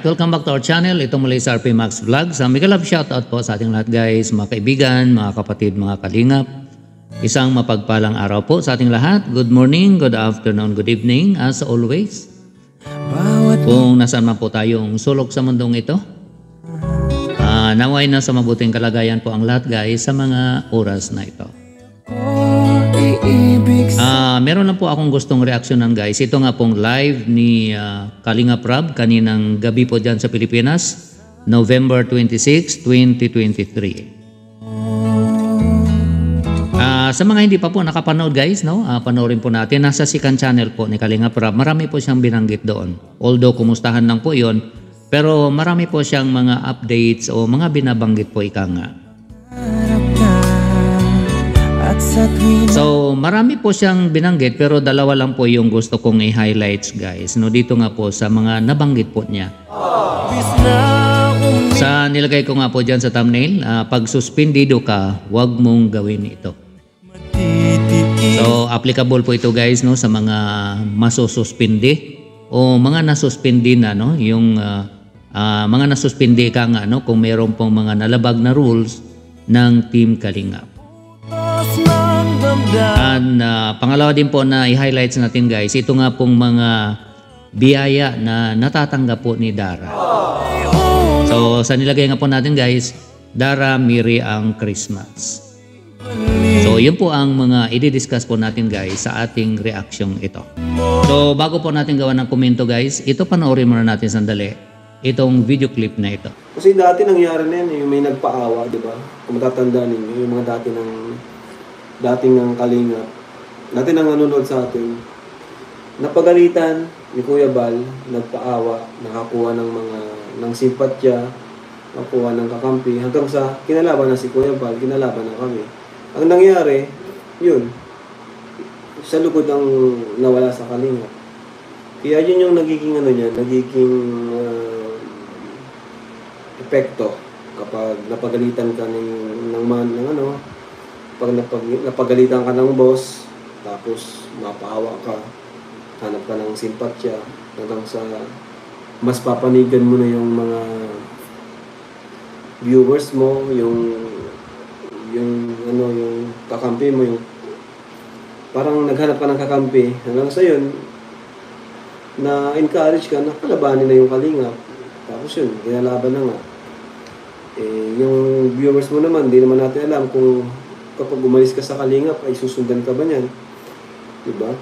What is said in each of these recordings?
Alright, welcome back to our channel. Ito muli sa RP Max Vlog. Sa mega love shoutout po sa ating lahat guys, mga kaibigan, mga kapatid, mga kalingap. Isang mapagpalang araw po sa ating lahat. Good morning, good afternoon, good evening as always. Kung nasaan man po tayong sulok sa mundong ito, naway na sa mabuting kalagayan po ang lahat guys sa mga oras na ito. Meron lang po akong gustong reaksyonan guys. Ito nga pong live ni Kalinga Prab kaninang gabi po dyan sa Pilipinas, November 26, 2023. Sa mga hindi pa po nakapanood guys, no? Panoorin po natin. Nasa second channel po ni Kalinga Prab. Marami po siyang binanggit doon. Although kumustahan lang po yon, pero marami po siyang mga updates o mga binabanggit po ika nga. So, marami po siyang binanggit pero dalawa lang po yung gusto kong i-highlights guys. No, dito nga po sa mga nabanggit po niya. Sa nilagay ko nga po dyan sa thumbnail, pag suspendido ka, huwag mong gawin ito. So, applicable po ito guys no, sa mga masususpindi o mga nasuspindi na. No, yung mga nasuspindi ka nga no, kung mayroon pong mga nalabag na rules ng Team Kalingap. And pangalawa din po na i-highlights natin guys, ito nga pong mga biyaya na natatanggap po ni Dara. So sa nilagay nga po natin guys, Dara Miri ang Christmas. So yun po ang mga i-discuss po natin guys sa ating reaction ito. So bago po natin gawa ng komento guys, ito panoorin muna natin sandali itong video clip na ito. Kasi dati nangyari na yan, yung may nagpaawa, di ba? Kung matatanda ninyo, yung mga dating ng Kalingap, dati nang nanonood sa atin, napagalitan ni Kuya Bal, nagpaawa, nakakuha ng simpatya, nakakuha ng kakampi, hanggang sa kinalaban na si Kuya Bal, kinalaban na kami. Ang nangyari, yun, sa lugod ang nawala sa Kalingap. Kaya yun yung nagiging nagiging epekto kapag napagalitan ka pag napagalitan ka ng boss, tapos mapaawa ka, hanap ka ng simpatya, hanggang sa mas papanigan mo na yung mga viewers mo, yung kakampi mo, yung parang naghanap ka ng kakampi, hanggang sa yun na encourage ka na kalabanin na yung Kalingap. Tapos yun, kinalaban na nga. Yung viewers mo naman, di naman natin alam kung kapag umalis ka sa Kalingap ay susundan ka ba niyan? Diba?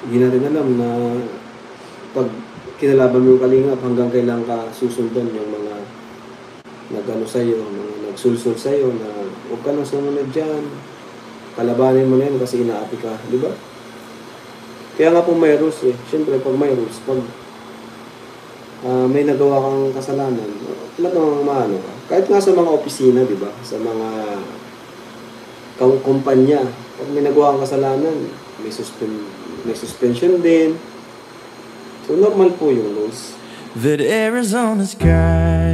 Hindi natin alam na pag kinalaban mo yung Kalingap, hanggang kailan ka susundan yung mga nag-ano sa'yo, mga nagsulsul sa'yo na huwag ka lang sumunod dyan. Kalabanin mo na yan kasi inaapi ka. Diba? Kaya nga po may rules eh. Siyempre pag may rules, pag may nagawa kang kasalanan, talagang maano ka. Kahit nga sa mga opisina, di ba? Sa mga kumpanya, pag may nagawa kang kasalanan, may suspension din. So normal po yung rules.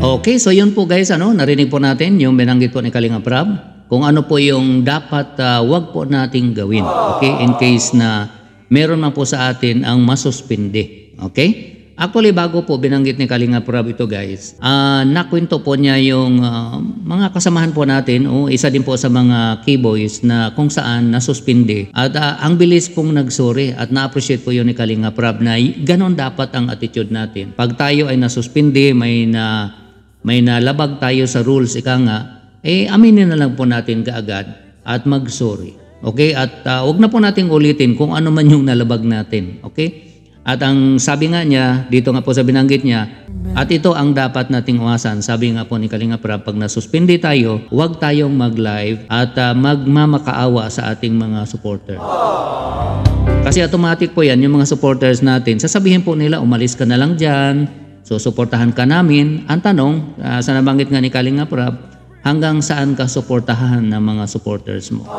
Okay, so yun po guys, narinig po natin yung binanggit po ni Kalinga Prab kung ano po yung dapat wag po nating gawin. Okay, in case na meron man po sa atin ang masuspindi. Okay? Actually, bago po binanggit ni Kalinga Prab ito guys, nakwento po niya yung mga kasamahan po natin o isa din po sa mga keyboys na kung saan nasuspindi. At ang bilis pong nagsorry at na-appreciate po yun ni Kalinga Prab na ganon dapat ang attitude natin. Pag tayo ay nasuspindi, may nalabag tayo sa rules, ika nga, aminin na lang po natin kaagad at mag-sorry. Okay? At huwag na po nating ulitin kung ano man yung nalabag natin. Okay? At ang sabi nga niya, dito nga po sa binanggit niya, at ito ang dapat nating iwasan. Sabi nga po ni Kalinga Prab, pag nasuspindi tayo, huwag tayong mag-live at magmamakaawa sa ating mga supporter. Kasi automatic po yan, yung mga supporters natin, sasabihin po nila, umalis ka na lang dyan, so suportahan ka namin. Ang tanong, sa nabanggit nga ni Kalinga Prab, hanggang saan ka suportahan ng mga supporters mo?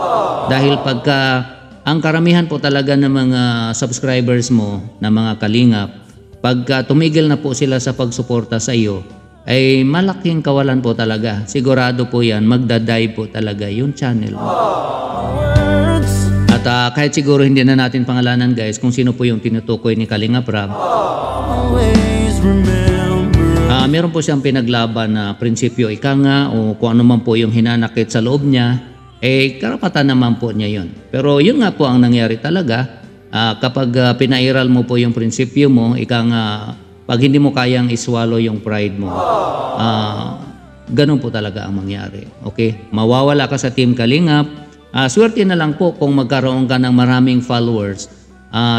Dahil pagka ang karamihan po talaga ng mga subscribers mo na mga Kalingap, pagka tumigil na po sila sa pagsuporta sa iyo, ay malaking kawalan po talaga. Sigurado po yan, magdaday po talaga yung channel mo. At kahit siguro hindi na natin pangalanan guys kung sino po yung tinutukoy ni Kalinga Prab, Meron po siyang pinaglaban na prinsipyo ika nga o kung ano man po yung hinanakit sa loob niya, karapatan naman po niya yun. Pero yun nga po ang nangyari talaga. Kapag pinairal mo po yung prinsipyo mo, ika nga, pag hindi mo kayang iswallow yung pride mo, ganun po talaga ang mangyari. Okay? Mawawala ka sa Team Kalingap. Swerte na lang po kung magkaroon ka ng maraming followers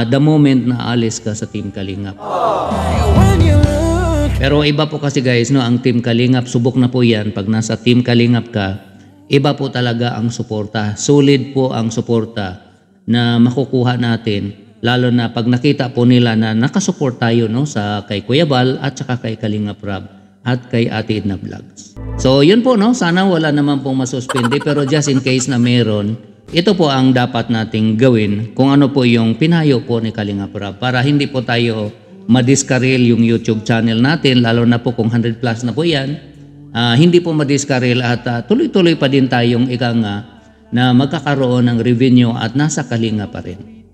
the moment na alis ka sa Team Kalingap. Pero iba po kasi guys, no, ang Team Kalingap, subok na po yan. Pag nasa Team Kalingap ka, iba po talaga ang suporta. Solid po ang suporta na makukuha natin. Lalo na pag nakita po nila na nakasupport tayo, no, sa kay Kuya Bal at saka kay Kalingap Rab at kay Ate Edna Vlogs. So yun po, no, sana wala naman pong masuspindi. Pero just in case na meron, ito po ang dapat nating gawin kung ano po yung pinayo po ni Kalingap Rab para hindi po tayo madiskaril yung YouTube channel natin, lalo na po kung 100 plus na po yan, hindi po madiskaril at tuloy-tuloy pa din tayong ika nga na magkakaroon ng revenue at nasa Kalinga pa rin.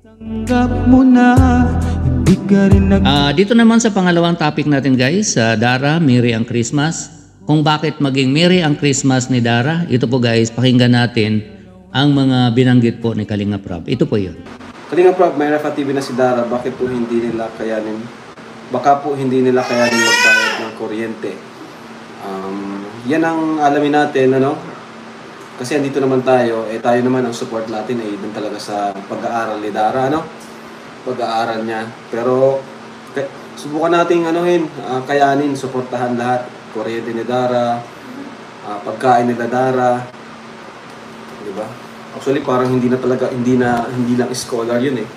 Dito naman sa pangalawang topic natin guys, Dara, Merry ang Christmas. Kung bakit maging Merry ang Christmas ni Dara, ito po guys, pakinggan natin ang mga binanggit po ni Kalingap Rab. Ito po yun. Kalingap Rab, may nakatibi na si Dara, bakit po hindi nila kayanin? Baka po hindi nila kayanin magbayad ng kuryente. Yan ang alamin natin, ano? Kasi andito naman tayo, tayo naman ang support natin ay dun talaga sa pag-aaral ni Dara, ano? Pag-aaral niya. Pero subukan nating kayanin, suportahan lahat. Kuryente ni Dara, pagkain ni Dara, di ba? Actually parang hindi lang scholar yun eh.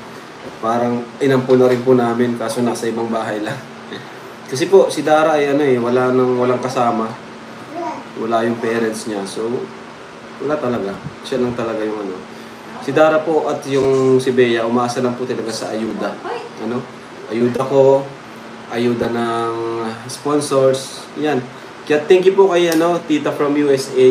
Parang inampun na rin po namin kaso nasa ibang bahay lang. Kasi po si Dara ay walang kasama. Wala yung parents niya. So wala talaga. Siya lang talaga yung Si Dara po at yung si Bea umaasa lang po talaga sa ayuda. Ayuda ko, ayuda ng sponsors. Yan. Kaya thank you po kay Tita from USA,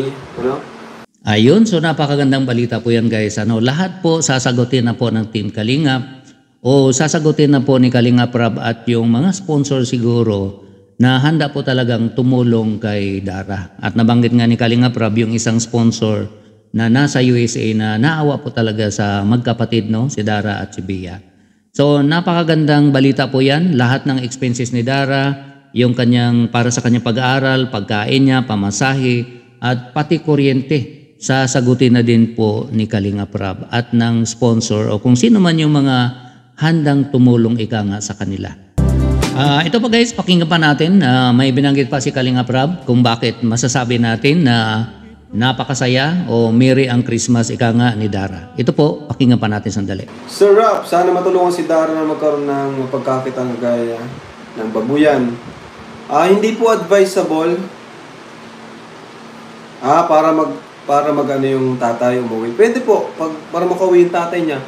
Ayun, so napakagandang balita po yan guys. Lahat po sasagutin na po ng Team Kalingap o sasagutin na po ni Kalingap Rab at yung mga sponsor siguro na handa po talagang tumulong kay Dara. At nabanggit nga ni Kalingap Rab yung isang sponsor na nasa USA na naawa po talaga sa magkapatid, no, si Dara at si Bea. So napakagandang balita po yan. Lahat ng expenses ni Dara, yung para sa kanyang pag-aaral, pagkain niya, pamasahe at pati kuryente, sasagutin na din po ni Kalingap Rab at ng sponsor o kung sino man yung mga handang tumulong ika nga sa kanila. Ito pa guys, pakinggan pa natin. May binanggit pa si Kalingap Rab kung bakit masasabi natin na napakasaya o Merry ang Christmas ika nga ni Dara. Ito po, pakinggan pa natin sandali. Sir Rab, sana matulungan si Dara na magkaroon ng pagkakitang gaya ng babuyan. Hindi po advisable para mag yung tatay umuwi. Pwede po, para makauwi yung tatay niya.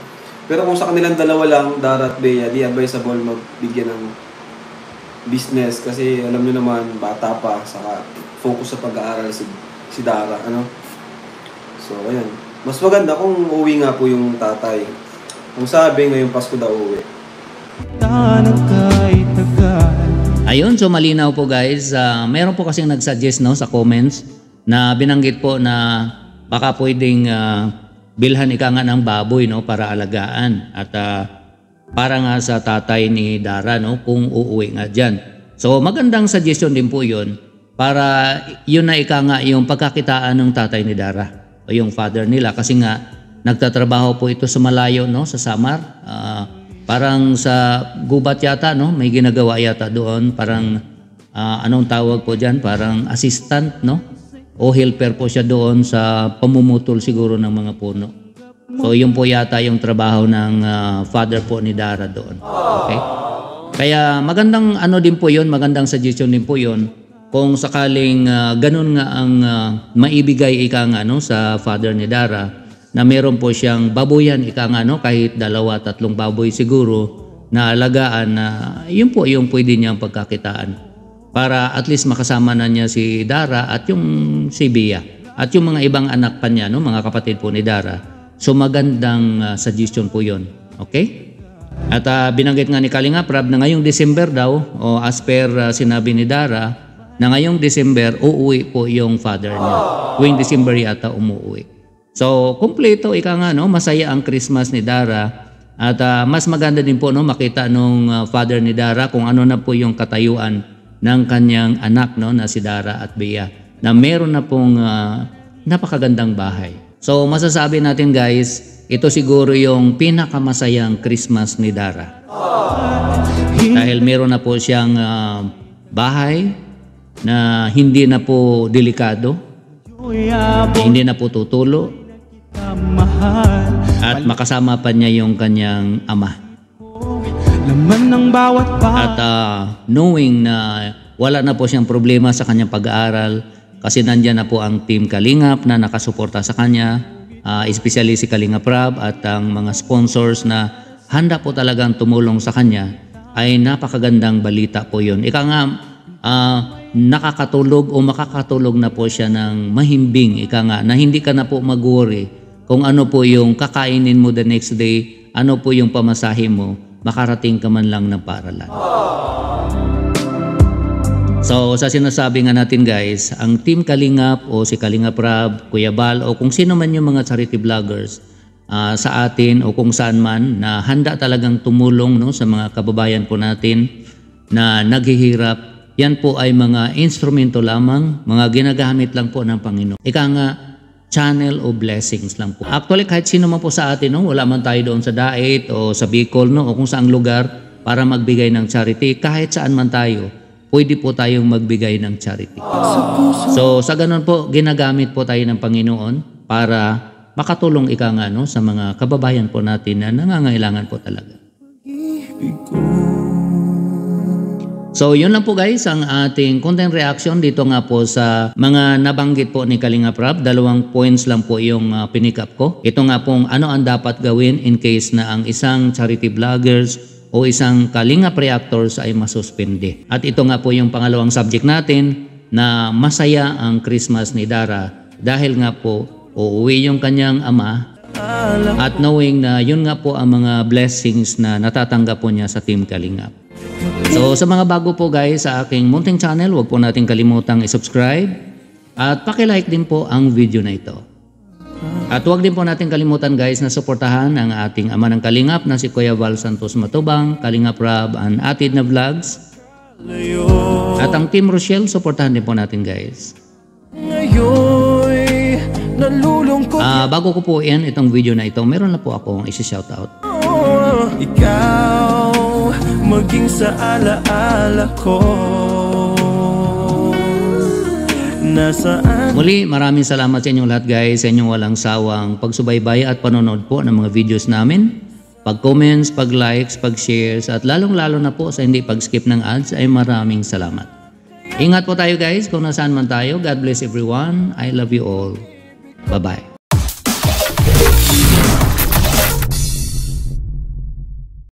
Pero kung sa kanilang dalawa lang, Dara at Bea, di advisable magbigyan ng business. Kasi alam niyo naman, bata pa, saka focus sa pag-aaral si Dara. So, ayan. Mas maganda kung uwi nga po yung tatay. Kung sabi ngayong Pasko daw uwi. Ayun, so malinaw po guys. Meron po kasing nag-suggest sa comments na binanggit po na baka pwedeng bilhan ika nga ng baboy para alagaan at para nga sa tatay ni Dara kung uuwi nga dyan. So magandang suggestion din po yun para yun na ika nga yung pagkakitaan ng tatay ni Dara o yung father nila kasi nga nagtatrabaho po ito sa malayo sa Samar. Parang sa gubat yata may ginagawa yata doon parang anong tawag po dyan, parang assistant o helper po siya doon sa pamumutol siguro ng mga puno. So yun po yata yung trabaho ng father po ni Dara doon. Okay? Kaya magandang din po yun, magandang suggestion din po yun kung sakaling ganun nga ang maibigay ika nga sa father ni Dara na meron po siyang baboyan ika nga kahit 2-3 baboy siguro na alagaan na yun po yung pwede niyang pagkakitaan. Para at least makasama na niya si Dara at yung si Bea at yung mga ibang anak pa niya, mga kapatid po ni Dara. So magandang suggestion po yun. Okay? At binanggit nga ni Kalinga Prab na ngayong December daw, o as per sinabi ni Dara, na ngayong December uuwi po yung father niya. Tuwing December yata umuwi. So, kumpleto, ika nga, no? Masaya ang Christmas ni Dara. At mas maganda din po, no? Makita nung father ni Dara kung ano na po yung katayuan ng kanyang anak, no? Na si Dara at Bea. Na meron na pong napakagandang bahay. So, masasabi natin guys, ito siguro yung pinakamasayang Christmas ni Dara. Dahil meron na po siyang bahay na hindi na po delikado, hindi na po tutulo, at makasama pa niya yung kanyang ama. At knowing na wala na po siyang problema sa kanyang pag-aaral kasi nandyan na po ang Team Kalingap na nakasuporta sa kanya, especially si Kalinga Prab at ang mga sponsors na handa po talagang tumulong sa kanya, ay napakagandang balita po yun. Ika nga, nakakatulog o makakatulog na po siya ng mahimbing, ika nga, na hindi ka na po mag-worry kung ano po yung kakainin mo the next day, ano po yung pamasahe mo, makarating ka man lang ng paaralan. So sa sinasabi nga natin guys, ang Team Kalingap o si Kalinga Prab, Kuya Bal o kung sino man yung mga charity vloggers sa atin o kung saan man na handa talagang tumulong, no, sa mga kababayan po natin na naghihirap, yan po ay mga instrumento lamang, mga ginagamit lang po ng Panginoon. Ika nga, channel o blessings lang po. Actually kahit sino man po sa atin, no, wala man tayo doon sa Daet o sa Bicol, no, o kung saang lugar para magbigay ng charity, kahit saan man tayo, pwede po tayong magbigay ng charity. So sa ganun po, ginagamit po tayo ng Panginoon para makatulong ika nga, no, sa mga kababayan po natin na nangangailangan po talaga. So yun lang po guys ang ating content reaction dito nga po sa mga nabanggit po ni Kalinga Prab. 2 points lang po yung pinik up ko. Ito nga pong ano ang dapat gawin in case na ang isang charity vloggers o isang Kalinga Reactors ay masuspende. At ito nga po yung pangalawang subject natin na masaya ang Christmas ni Dara dahil nga po uuwi yung kanyang ama at knowing na yun nga po ang mga blessings na natatanggap po niya sa Team Kalingap. So sa mga bago po guys sa aking munting channel, huwag po natin kalimutang i-subscribe at paki-like din po ang video na ito. At huwag din po natin kalimutan guys na suportahan ang ating ama ng Kalingap na si Kuya Val Santos Matubang, Kalinga Prab, and Atid na Vlogs. At ang Team Rochelle, suportahan din po natin guys. Bago ko po yan itong video na ito, meron na po akong isi-shoutout. Ikaw maging sa alaala ko. Nasaan? Muli, maraming salamat sa inyong lahat guys, sa inyong walang sawang pagsubaybay at panonood po ng mga videos namin. Pag-comments, pag-likes, pag-shares, at lalong-lalo na po sa hindi pag-skip ng ads ay maraming salamat. Ingat po tayo guys kung nasaan man tayo. God bless everyone. I love you all. Bye-bye.